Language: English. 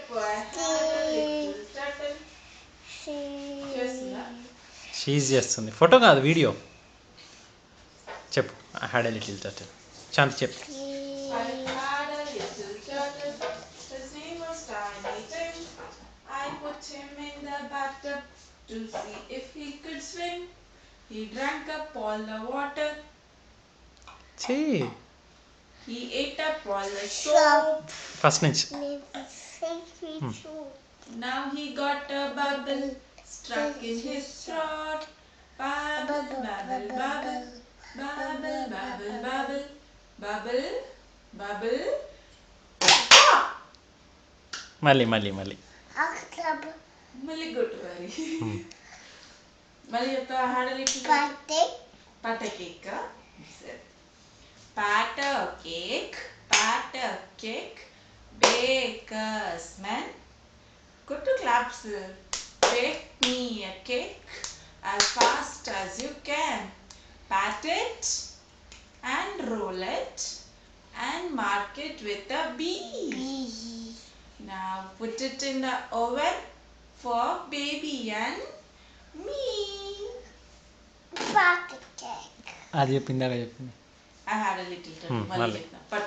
Cheppu, I had a little turtle. చేస్తుందా? షీజ్ చేస్తుంది. ఫోటో కాదు, వీడియో. చెప్పు. I had a little turtle. Shanti చెప్పు. I had a little turtle. His name was Tiny Tim. I put him in the bathtub to see if he could swim. He drank up all the water. చీ. He ate up all the soap. First నుంచి. Now he got a bubble stuck in his throat. Bubble, bubble, bubble, bubble, bubble, bubble, bubble, bubble. మళ్ళీ మళ్ళీ గుట్టు మరి. మళ్ళీ చెప్తా. had a little pat a cake. Pat a cake, baker's man. Good to claps. Bake me a cake as fast as you can. Pat it and roll it and mark it with a B. Now put it in the oven for baby and me. అది చెప్పిందాక చెప్పింది. I had a little turtle. మళ్ళీ. But